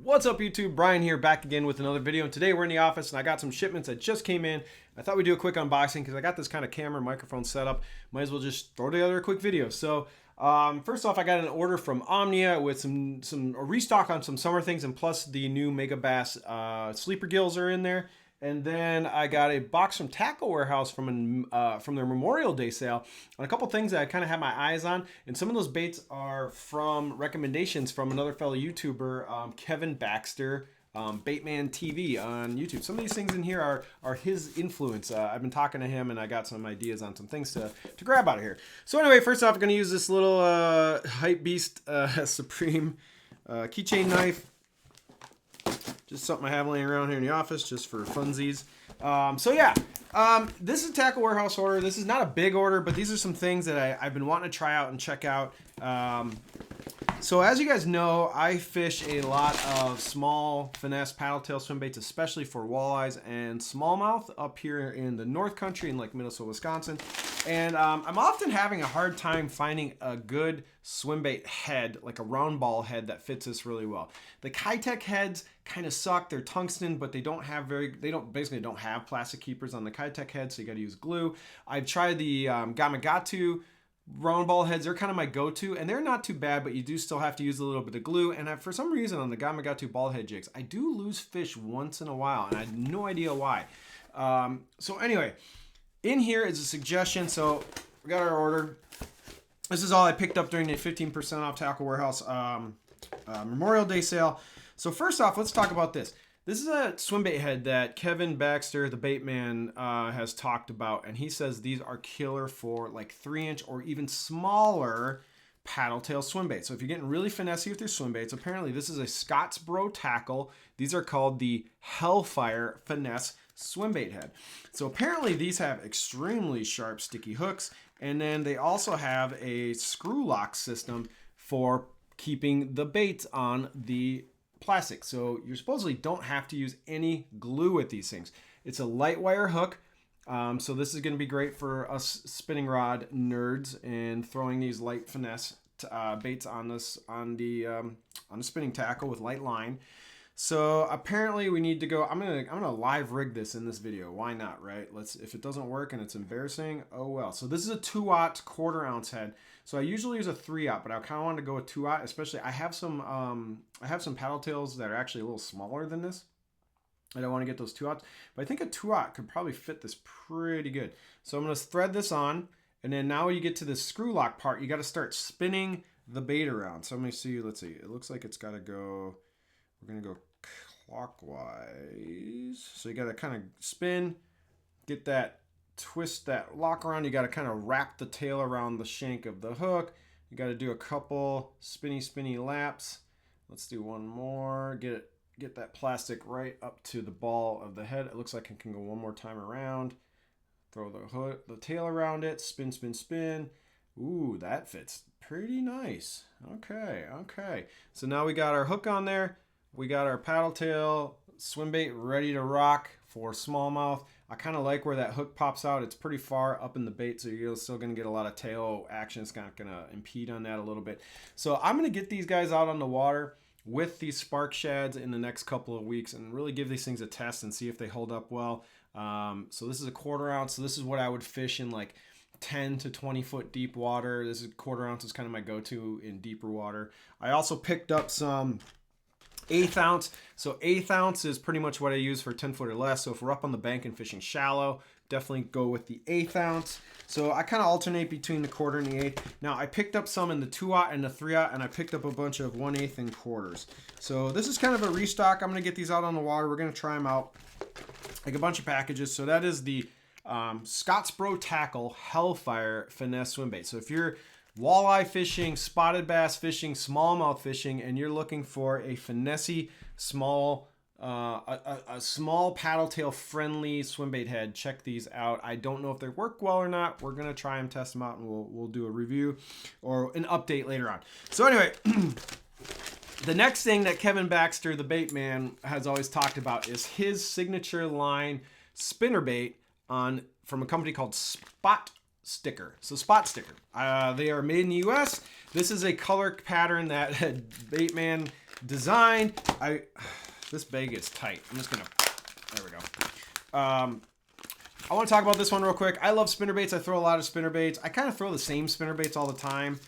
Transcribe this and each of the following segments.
What's up YouTube? Brian here, back again with another video, and today we're in the office and I got some shipments that just came in. I thought we'd do a quick unboxing because I got this kind of camera microphone set up. Might as well just throw together a quick video. So first off, I got an order from Omnia with a restock on some summer things, and plus the new Megabass Sleeper Gills are in there. And then I got a box from Tackle Warehouse from their Memorial Day sale on a couple things that I kind of had my eyes on. And some of those baits are from recommendations from another fellow YouTuber, Kevin Baxter, Baitman TV on YouTube. Some of these things in here are his influence. I've been talking to him and I got some ideas on some things to grab out of here. So anyway, first off, I'm going to use this little Hype Beast Supreme keychain knife. Just something I have laying around here in the office just for funsies. This is a Tackle Warehouse order. This is not a big order, but these are some things that I've been wanting to try out and check out. So as you guys know, I fish a lot of small finesse paddle tail swim baits, especially for walleyes and smallmouth up here in the North Country in like Minnesota, Wisconsin. And I'm often having a hard time finding a good swim bait head, like a round ball head that fits this really well. The Kitech heads kind of suck. They're tungsten, but they basically don't have plastic keepers on the Kitech head, so you got to use glue. I've tried the Gamagatu round ball heads. They're kind of my go-to, and they're not too bad, but you do still have to use a little bit of glue. And for some reason on the Gamagatu ball head jigs, I do lose fish once in a while, and I had no idea why. So anyway, in here is a suggestion. So we got our order. This is all I picked up during the 15% off Tackle Warehouse Memorial Day sale. So first off, let's talk about this. This is a swim bait head that Kevin Baxter, the bait man, has talked about, and he says these are killer for like 3-inch or even smaller paddle tail swim baits. So if you're getting really finessey with your swim baits, apparently this is a Scottsboro tackle. These are called the Hellfire Finesse swim bait head. So apparently these have extremely sharp sticky hooks, and then they also have a screw lock system for keeping the baits on the plastic. So you supposedly don't have to use any glue with these things. It's a light wire hook. So this is going to be great for us spinning rod nerds and throwing these light finesse baits on the spinning tackle with light line. So apparently we need to go. I'm gonna live rig this in this video. Why not, right? If it doesn't work and it's embarrassing, oh well. So this is a 2-aught 1/4 ounce head. So I usually use a 3-aught, but I kind of wanted to go with 2-aught, especially I have some paddle tails that are actually a little smaller than this. I don't want to get those 2-aughts, but I think a 2-aught could probably fit this pretty good. So I'm gonna thread this on, and then now when you get to the screw lock part, you got to start spinning the bait around. So let me see. Let's see. It looks like it's got to go. We're gonna go clockwise. So you got to kind of spin, get that, twist that lock around. You got to kind of wrap the tail around the shank of the hook. You got to do a couple spinny laps. Let's do one more. Get that plastic right up to the ball of the head. It looks like it can go one more time around. Throw the tail around it. Spin. Ooh, that fits pretty nice. Okay. So now we got our hook on there. We got our paddle tail swim bait ready to rock for smallmouth. I kind of like where that hook pops out. It's pretty far up in the bait, so you're still going to get a lot of tail action. It's not going to impede on that a little bit. So I'm going to get these guys out on the water with these spark shads in the next couple of weeks and really give these things a test and see if they hold up well. So this is a 1/4 ounce. So this is what I would fish in like 10 to 20 foot deep water. This is 1/4 ounce is kind of my go-to in deeper water. I also picked up some 1/8 ounce. So 1/8 ounce is pretty much what I use for 10 foot or less. So if we're up on the bank and fishing shallow, definitely go with the 1/8 ounce. So I kind of alternate between the 1/4 and the 1/8. Now I picked up some in the 2-aught and the 3-aught, and I picked up a bunch of 1/8 and 1/4s. So this is kind of a restock. I'm going to get these out on the water. We're going to try them out, like a bunch of packages. So that is the Scottsboro Tackle Hellfire Finesse Swim Bait. So if you're walleye fishing, spotted bass fishing, smallmouth fishing, and you're looking for a finessey small a small paddle tail friendly swim bait head, check these out. I don't know if they work well or not. We're gonna try them, test them out, and we'll do a review or an update later on. So anyway, the next thing that Kevin Baxter, the bait man, has always talked about is his signature line spinner bait from a company called Spot Sticker. So Spot Sticker. They are made in the US. This is a color pattern that Baitman designed. This bag is tight. I'm just gonna, there we go. I want to talk about this one real quick. I love spinnerbaits. I throw a lot of spinnerbaits. I kind of throw the same spinnerbaits all the time.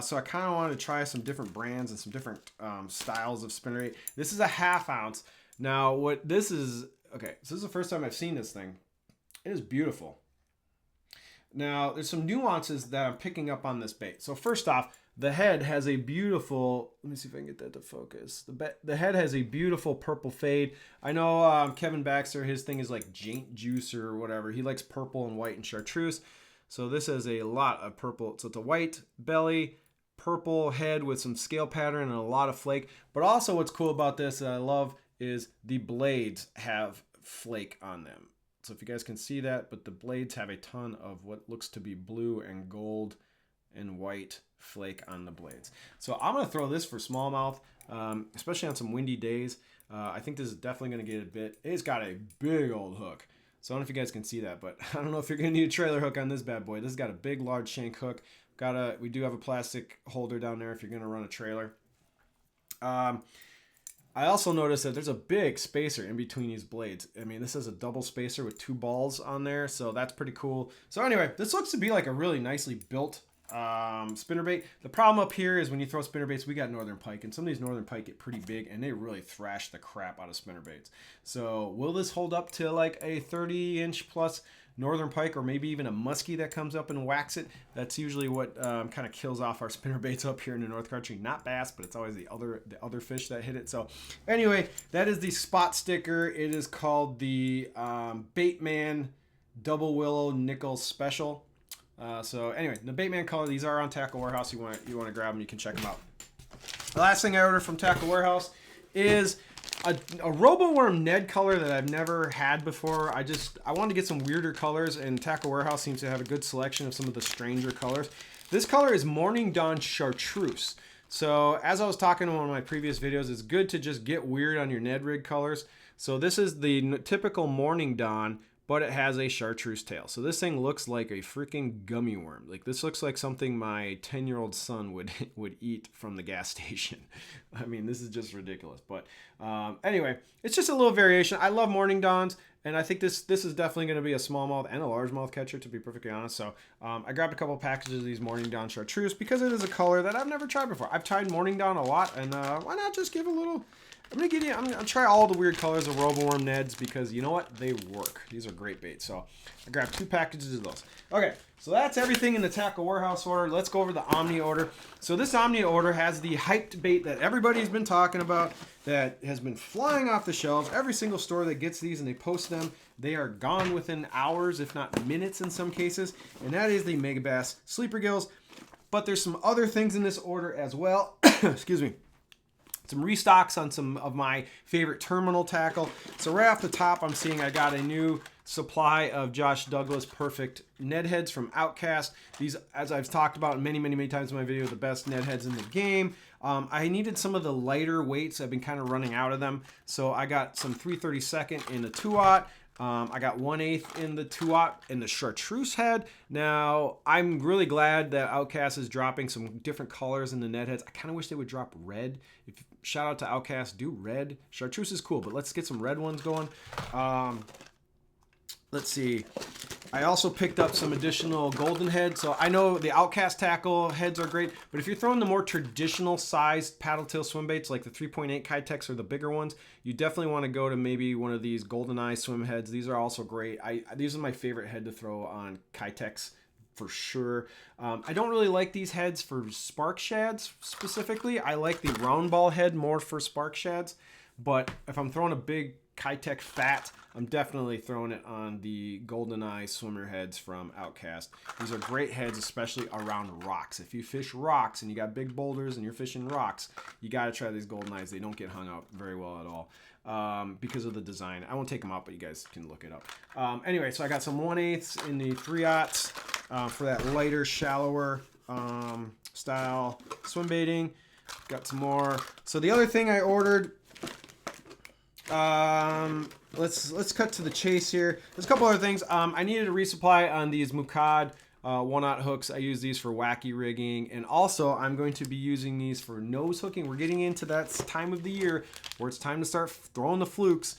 So I kind of wanted to try some different brands and some different styles of spinnerbait. This is a 1/2 ounce. Now, what this is, okay, so this is the first time I've seen this thing. It is beautiful. Now, there's some nuances that I'm picking up on this bait. So first off, the head has a beautiful, let me see if I can get that to focus. The head has a beautiful purple fade. I know Kevin Baxter, his thing is like Jaint Juice or whatever. He likes purple and white and chartreuse. So this has a lot of purple. So it's a white belly, purple head with some scale pattern and a lot of flake. But also what's cool about this that I love is the blades have flake on them. So if you guys can see that, but the blades have a ton of what looks to be blue and gold and white flake on the blades. So I'm gonna throw this for smallmouth, especially on some windy days. I think this is definitely gonna get a bit. It's got a big old hook. So I don't know if you guys can see that, but I don't know if you're gonna need a trailer hook on this bad boy. This has got a big, large shank hook. We do have a plastic holder down there if you're gonna run a trailer. I also noticed that there's a big spacer in between these blades. I mean, this is a double spacer with 2 balls on there, so that's pretty cool. So anyway, this looks to be like a really nicely built spinnerbait. The problem up here is when you throw spinnerbaits, we got northern pike, and some of these northern pike get pretty big, and they really thrash the crap out of spinnerbaits. So will this hold up to like a 30-inch plus northern pike, or maybe even a muskie that comes up and whacks it? That's usually what kind of kills off our spinnerbaits up here in the North Country. Not bass, but it's always the other fish that hit it. So anyway, that is the spot sticker. It is called the Baitman Double Willow Nickel Special. So anyway, the Baitman color, these are on Tackle Warehouse. You want to grab them, you can check them out. The last thing I ordered from Tackle Warehouse is a RoboWorm Ned color that I've never had before. I wanted to get some weirder colors, and Tackle Warehouse seems to have a good selection of some of the stranger colors. This color is Morning Dawn Chartreuse. So as I was talking in one of my previous videos, it's good to just get weird on your Ned rig colors. So this is the typical Morning Dawn, but it has a chartreuse tail. So this thing looks like a freaking gummy worm. Like, this looks like something my 10-year-old son would eat from the gas station. I mean, this is just ridiculous. But anyway, it's just a little variation. I love Morning Dawns, and I think this is definitely going to be a smallmouth and a largemouth catcher, to be perfectly honest. So I grabbed a couple packages of these Morning Dawn chartreuse because it is a color that I've never tried before. I've tried Morning Dawn a lot, and why not just give a little... I'm gonna try all the weird colors of RoboWorm Neds because you know what? They work. These are great baits. So I grabbed 2 packages of those. Okay, so that's everything in the Tackle Warehouse order. Let's go over the Omnia order. So this Omnia order has the hyped bait that everybody's been talking about, that has been flying off the shelves. Every single store that gets these and they post them, they are gone within hours, if not minutes in some cases. And that is the Megabass Sleeper Gills. But there's some other things in this order as well. Excuse me. Some restocks on some of my favorite terminal tackle. So right off the top, I'm seeing I got a new supply of Josh Douglas Perfect Ned heads from Outcast. These, as I've talked about many times in my video, the best Ned heads in the game. I needed some of the lighter weights. I've been kind of running out of them. So I got some 3/32 in the 2/0. I got 1/8 in the 2/0 in the chartreuse head. Now, I'm really glad that Outcast is dropping some different colors in the Ned heads. I kind of wish they would drop red. Shout out to Outcast, do red. Chartreuse is cool, but let's get some red ones going. Let's see. I also picked up some additional golden heads. So I know the Outcast tackle heads are great, but if you're throwing the more traditional sized paddle tail swim baits like the 3.8 Kitex or the bigger ones, you definitely want to go to maybe one of these GoldenEye swim heads. These are also great. These are my favorite head to throw on Kitex for sure. I don't really like these heads for spark shads specifically. I like the round ball head more for spark shads, but if I'm throwing a big Kitex fat, I'm definitely throwing it on the GoldenEye swimmer heads from Outcast. These are great heads, especially around rocks. If you fish rocks and you got big boulders and you're fishing rocks, you got to try these GoldenEyes. They don't get hung out very well at all because of the design. I won't take them out, but you guys can look it up. Anyway, so I got some 1/8 in the 3/0 for that lighter, shallower style swim baiting. Got some more. So the other thing I ordered, let's cut to the chase here. There's a couple other things. I needed a resupply on these Mukad 1/0 hooks. I use these for wacky rigging, and also I'm going to be using these for nose hooking. We're getting into that time of the year where it's time to start throwing the flukes.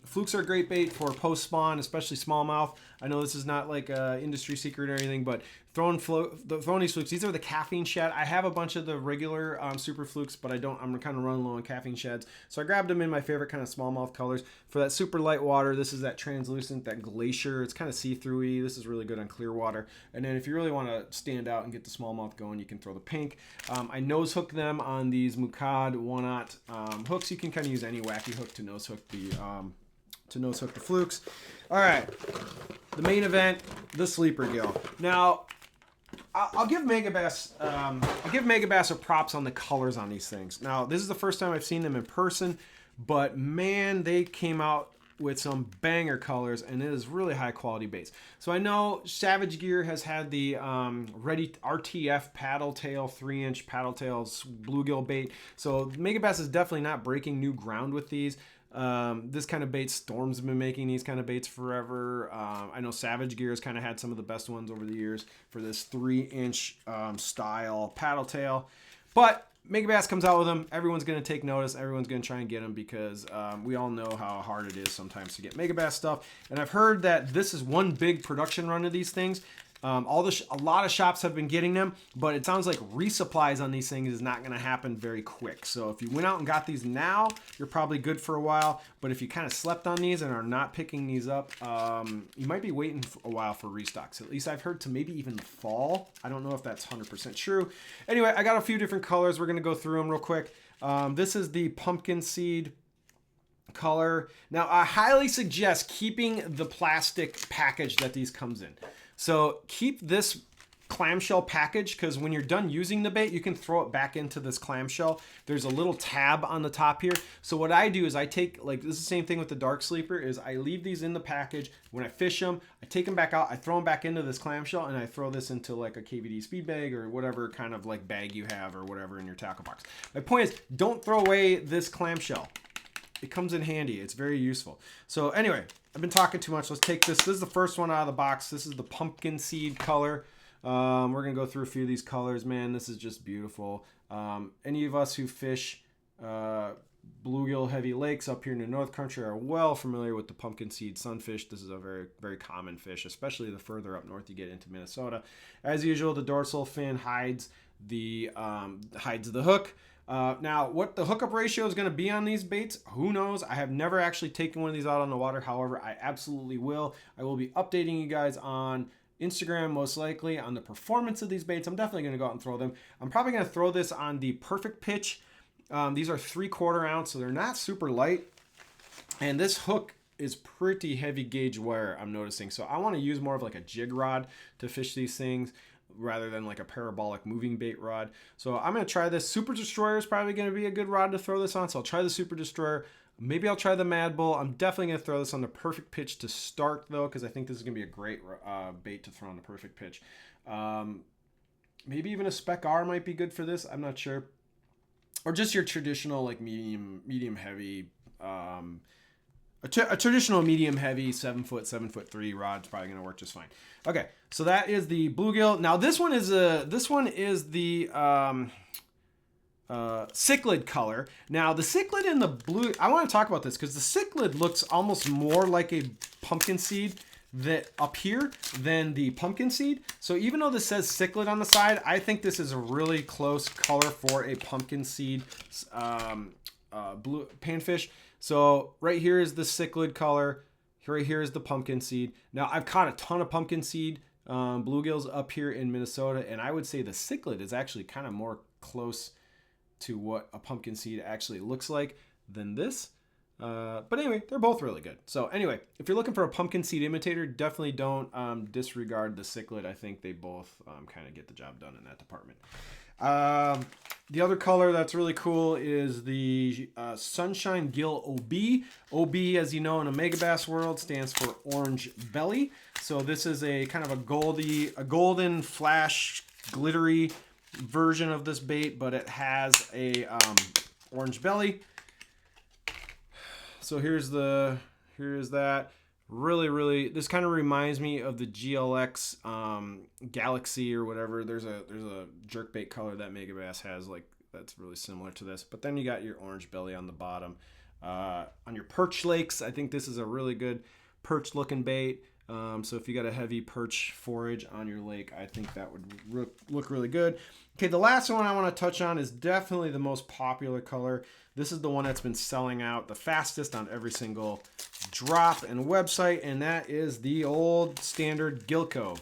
Flukes are a great bait for post spawn, especially smallmouth. I know this is not like an industry secret or anything, but throwing these flukes. These are the caffeine shad. I have a bunch of the regular super flukes, but I'm kind of running low on caffeine shads, so I grabbed them in my favorite kind of smallmouth colors. For that super light water, this is that translucent, that glacier. It's kind of see-through-y. This is really good on clear water. And then if you really want to stand out and get the smallmouth going, you can throw the pink. I nose hook them on these Mukad 1/0 hooks. You can kind of use any wacky hook to nose hook the flukes. All right, the main event, the sleeper gill. Now, I'll give Megabass a props on the colors on these things. Now, this is the first time I've seen them in person, but man, they came out with some banger colors, and it is really high quality baits. So I know Savage Gear has had the Ready RTF paddle tail, 3-inch paddle tails bluegill bait. So Megabass is definitely not breaking new ground with these. This kind of bait, Storm's been making these kind of baits forever. I know Savage Gear has kind of had some of the best ones over the years for this 3-inch style paddle tail. But Megabass comes out with them. Everyone's going to take notice. Everyone's going to try and get them because we all know how hard it is sometimes to get Megabass stuff. And I've heard that this is one big production run of these things. A lot of shops have been getting them, but it sounds like resupplies on these things is not going to happen very quick. So if you went out and got these now, you're probably good for a while. But if you kind of slept on these and are not picking these up, you might be waiting a while for restocks. At least I've heard to maybe even fall. I don't know if that's 100% true. Anyway, I got a few different colors. We're going to go through them real quick. This is the pumpkin seed color. Now, I highly suggest keeping the plastic package that these comes in. So keep this clamshell package, because when you're done using the bait, you can throw it back into this clamshell. There's a little tab on the top here. So what I do is I take, like, this is the same thing with the dark sleeper, is I leave these in the package. When I fish them, I take them back out, I throw them back into this clamshell, and I throw this into like a KVD speed bag or whatever kind of like bag you have or whatever in your tackle box. My point is, don't throw away this clamshell. It comes in handy. It's very useful. So anyway, I've been talking too much. Let's take this. This is the first one out of the box. This is the pumpkin seed color. We're going to go through a few of these colors. Man, this is just beautiful. Any of us who fish bluegill heavy lakes up here in the North Country are well familiar with the pumpkin seed sunfish. This is a very, very common fish, especially the further up north you get into Minnesota. As usual, the dorsal fin hides the hook. Now, what the hookup ratio is going to be on these baits, who knows? I have never actually taken one of these out on the water. However, I absolutely will. I will be updating you guys on Instagram, most likely, on the performance of these baits. I'm definitely going to go out and throw them. I'm probably going to throw this on the perfect pitch. These are 3/4 ounce, so they're not super light. And this hook is pretty heavy gauge wire, I'm noticing. So I want to use more of like a jig rod to fish these things, rather than like a parabolic moving bait rod. So I'm going to try this. Super Destroyer is probably going to be a good rod to throw this on. So I'll try the Super Destroyer. Maybe I'll try the Mad Bull. I'm definitely going to throw this on the perfect pitch to start though, because I think this is going to be a great bait to throw on the perfect pitch. Maybe even a Spec R might be good for this. I'm not sure. Or just your traditional like medium heavy, a traditional medium heavy 7-foot, 7'3" rod's probably going to work just fine. Okay, so that is the bluegill. Now this one is the cichlid color. Now the cichlid and the blue, I want to talk about this because the cichlid looks almost more like a pumpkin seed that up here than the pumpkin seed. So even though this says cichlid on the side, I think this is a really close color for a pumpkin seed blue panfish. So right here is the cichlid color. Right here is the pumpkin seed. Now I've caught a ton of pumpkin seed bluegills up here in Minnesota, and I would say the cichlid is actually kind of more close to what a pumpkin seed actually looks like than this. But anyway, they're both really good. So anyway, if you're looking for a pumpkin seed imitator, definitely don't disregard the cichlid. I think they both kind of get the job done in that department. The other color that's really cool is the Sunshine Gill OB. OB, as you know, in a Megabass world, stands for orange belly. So this is a kind of a golden flash glittery version of this bait, but it has a orange belly. So here's that. Really, this kind of reminds me of the GLX Galaxy or whatever. There's a jerkbait color that Megabass has, like, that's really similar to this. But then you got your orange belly on the bottom. On your perch lakes, I think this is a really good perch looking bait. So if you got a heavy perch forage on your lake, I think that would look really good. Okay, the last one I want to touch on is definitely the most popular color. This is the one that's been selling out the fastest on every single drop and website, and that is the old standard Gilco.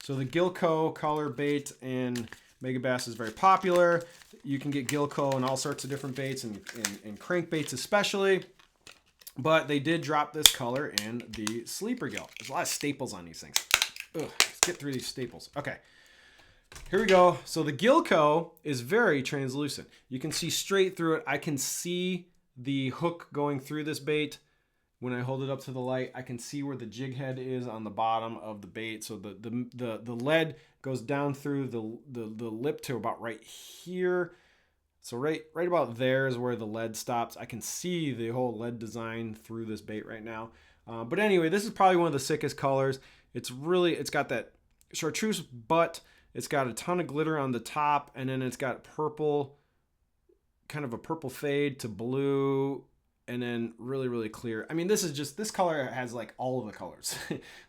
So the Gilco color bait in Megabass is very popular. You can get Gilco in all sorts of different baits and crankbaits especially. But they did drop this color in the Sleeper Gill. There's a lot of staples on these things. Ugh, let's get through these staples. Okay, here we go. So the Gilco is very translucent. You can see straight through it. I can see the hook going through this bait. When I hold it up to the light, I can see where the jig head is on the bottom of the bait. So the lead goes down through the lip to about right here. So right about there is where the lead stops. I can see the whole lead design through this bait right now. But anyway, this is probably one of the sickest colors. It's got that chartreuse butt. It's got a ton of glitter on the top, and then it's got purple, kind of a purple fade to blue, and then really clear. I mean, this color has like all of the colors.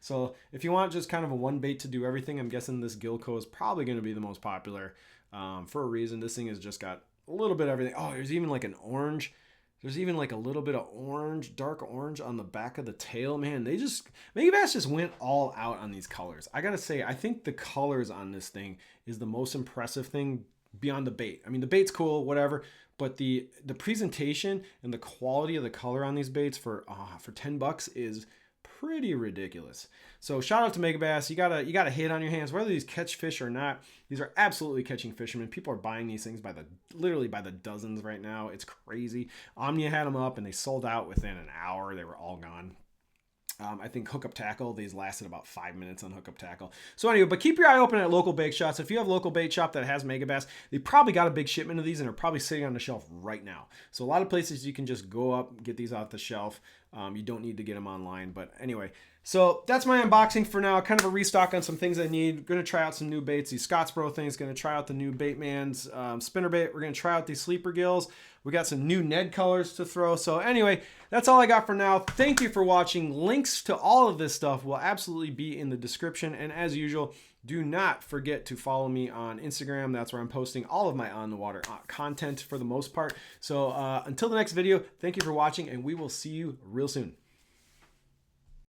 So if you want just kind of a one bait to do everything, I'm guessing this Gilco is probably going to be the most popular for a reason. This thing has just got a little bit of everything. Oh, there's even like an orange. There's even like a little bit of orange, dark orange on the back of the tail. Man, Megabass just went all out on these colors. I gotta say, I think the colors on this thing is the most impressive thing beyond the bait. I mean, the bait's cool, whatever, but the presentation and the quality of the color on these baits for $10 is pretty ridiculous. So shout out to Megabass. You got a hit on your hands, whether these catch fish or not. These are absolutely catching fishermen. People are buying these things literally by the dozens right now. It's crazy. Omnia had them up and they sold out within an hour. They were all gone. I think Hookup Tackle, these lasted about 5 minutes on Hookup Tackle. So anyway, but keep your eye open at local bait shops. If you have a local bait shop that has Megabass, they probably got a big shipment of these and are probably sitting on the shelf right now. So a lot of places you can just go up, get these off the shelf. You don't need to get them online. But anyway, so that's my unboxing for now. Kind of a restock on some things I need. Going to try out some new baits. These Scottsboro things. Going to try out the new Baitman's spinnerbait. We're going to try out these Sleeper Gills. We got some new Ned colors to throw. So anyway, that's all I got for now. Thank you for watching. Links to all of this stuff will absolutely be in the description. And as usual, do not forget to follow me on Instagram. That's where I'm posting all of my on the water content for the most part. So until the next video, thank you for watching, and we will see you real soon.